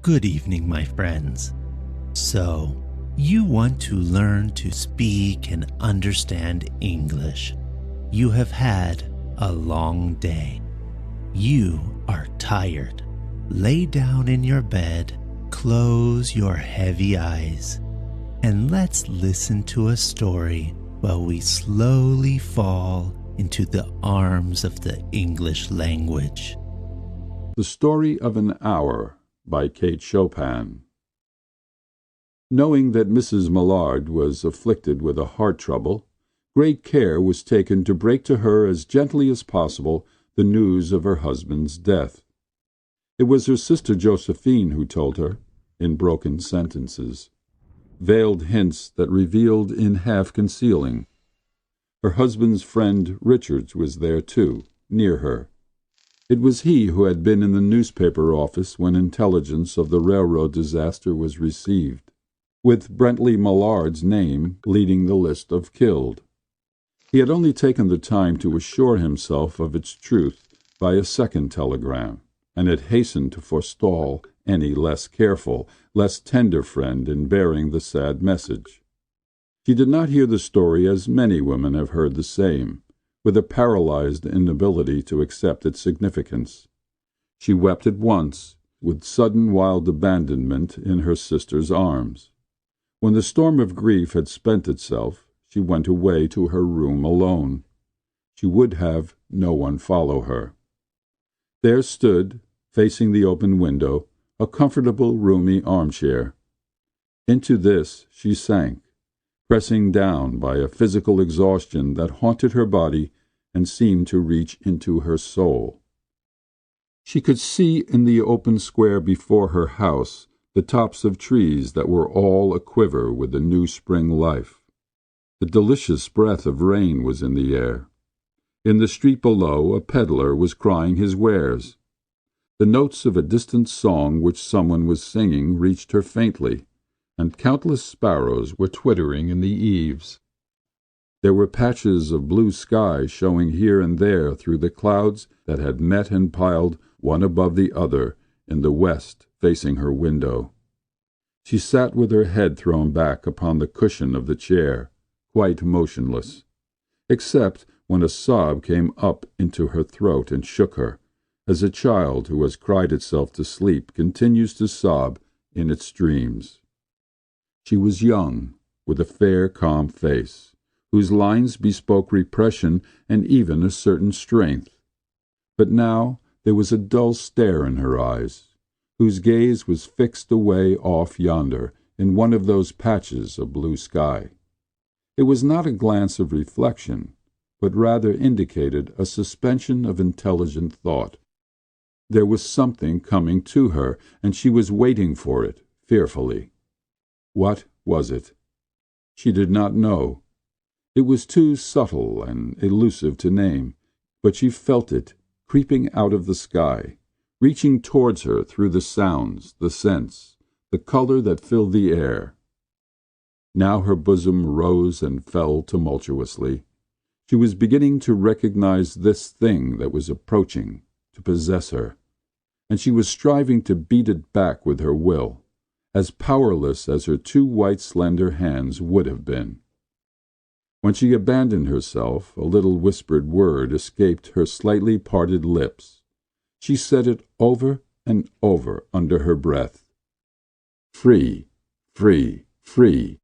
Good evening, my friends. So, you want to learn to speak and understand English. You have had a long day. You are tired. Lay down in your bed, close your heavy eyes, and let's listen to a story while we slowly fall into the arms of the English language. The Story of an Hour by Kate Chopin. Knowing that Mrs. Millard was afflicted with a heart trouble, great care was taken to break to her as gently as possible the news of her husband's death. It was her sister Josephine who told her, in broken sentences, veiled hints that revealed in half-concealing. Her husband's friend Richards was there too, near her. It was he who had been in the newspaper office when intelligence of the railroad disaster was received, with Brently Millard's name leading the list of killed. He had only taken the time to assure himself of its truth by a second telegram, and had hastened to forestall any less careful, less tender friend in bearing the sad message. She did not hear the story as many women have heard the same, with a paralyzed inability to accept its significance. She wept at once, with sudden wild abandonment in her sister's arms. When the storm of grief had spent itself, she went away to her room alone. She would have no one follow her. There stood, facing the open window, a comfortable, roomy armchair. Into this she sank, pressing down by a physical exhaustion that haunted her body and seemed to reach into her soul. She could see in the open square before her house the tops of trees that were all aquiver with the new spring life. The delicious breath of rain was in the air. In the street below a peddler was crying his wares. The notes of a distant song which someone was singing reached her faintly, and countless sparrows were twittering in the eaves. There were patches of blue sky showing here and there through the clouds that had met and piled one above the other in the west facing her window. She sat with her head thrown back upon the cushion of the chair, quite motionless, except when a sob came up into her throat and shook her, as a child who has cried itself to sleep continues to sob in its dreams. She was young, with a fair, calm face, whose lines bespoke repression and even a certain strength. But now there was a dull stare in her eyes, whose gaze was fixed away off yonder in one of those patches of blue sky. It was not a glance of reflection, but rather indicated a suspension of intelligent thought. There was something coming to her, and she was waiting for it, fearfully. What was it? She did not know. It was too subtle and elusive to name, but she felt it creeping out of the sky, reaching towards her through the sounds, the scents, the color that filled the air. Now her bosom rose and fell tumultuously. She was beginning to recognize this thing that was approaching to possess her, and she was striving to beat it back with her will, as powerless as her two white slender hands would have been. When she abandoned herself, a little whispered word escaped her slightly parted lips. She said it over and over under her breath. Free, free, free.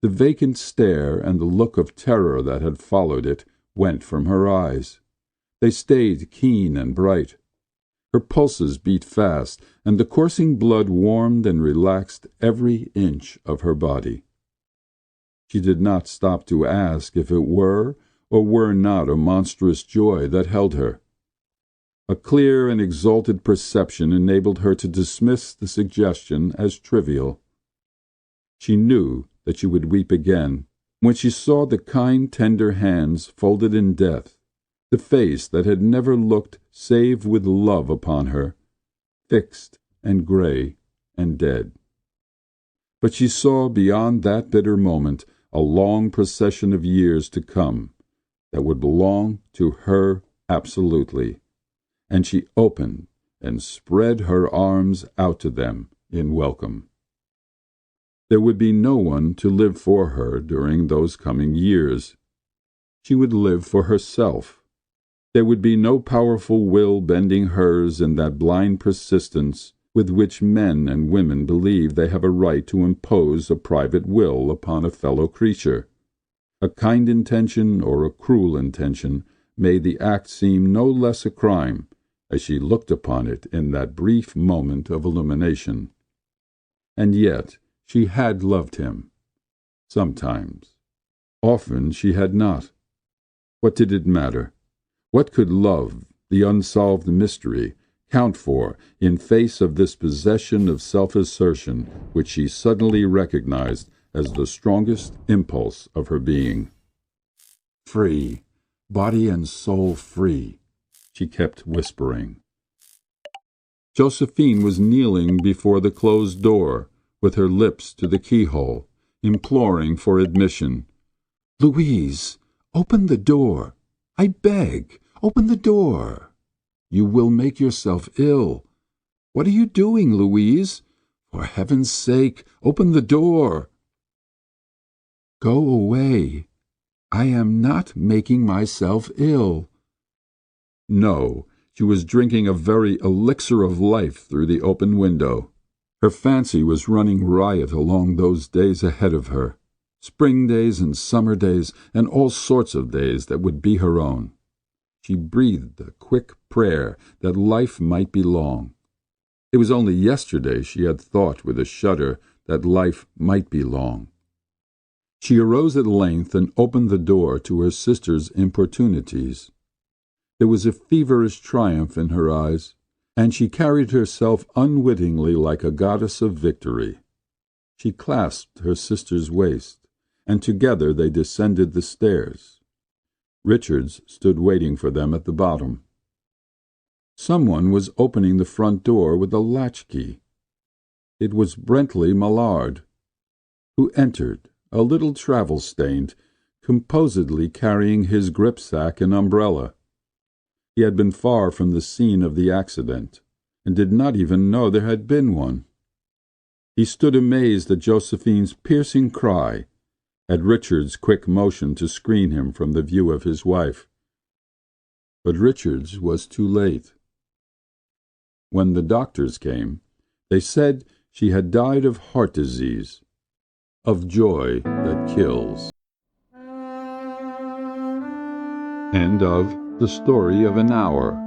The vacant stare and the look of terror that had followed it went from her eyes. They stayed keen and bright. Her pulses beat fast, and the coursing blood warmed and relaxed every inch of her body. She did not stop to ask if it were or were not a monstrous joy that held her. A clear and exalted perception enabled her to dismiss the suggestion as trivial. She knew that she would weep again when she saw the kind, tender hands folded in death, the face that had never looked save with love upon her, fixed and gray and dead. But she saw beyond that bitter moment a long procession of years to come that would belong to her absolutely, and she opened and spread her arms out to them in welcome. There would be no one to live for her during those coming years. She would live for herself. There would be no powerful will bending hers in that blind persistence with which men and women believe they have a right to impose a private will upon a fellow creature. A kind intention or a cruel intention made the act seem no less a crime as she looked upon it in that brief moment of illumination. And yet she had loved him. Sometimes. Often she had not. What did it matter? What could love, the unsolved mystery, count for in face of this possession of self-assertion which she suddenly recognized as the strongest impulse of her being? Free, body and soul free, she kept whispering. Josephine was kneeling before the closed door, with her lips to the keyhole, imploring for admission. "Louise, open the door. I beg, open the door. You will make yourself ill. What are you doing, Louise? For heaven's sake, open the door." "Go away. I am not making myself ill." No, she was drinking a very elixir of life through the open window. Her fancy was running riot along those days ahead of her, spring days and summer days and all sorts of days that would be her own. She breathed a quick prayer that life might be long. It was only yesterday she had thought with a shudder that life might be long. She arose at length and opened the door to her sister's importunities. There was a feverish triumph in her eyes, and she carried herself unwittingly like a goddess of victory. She clasped her sister's waist, and together they descended the stairs. Richards stood waiting for them at the bottom. Someone was opening the front door with a latchkey. It was Brently Mallard, who entered, a little travel-stained, composedly carrying his gripsack and umbrella. He had been far from the scene of the accident, and did not even know there had been one. He stood amazed at Josephine's piercing cry, at Richard's quick motion to screen him from the view of his wife. But Richards was too late. When the doctors came, they said she had died of heart disease, of joy that kills. End of The Story of an Hour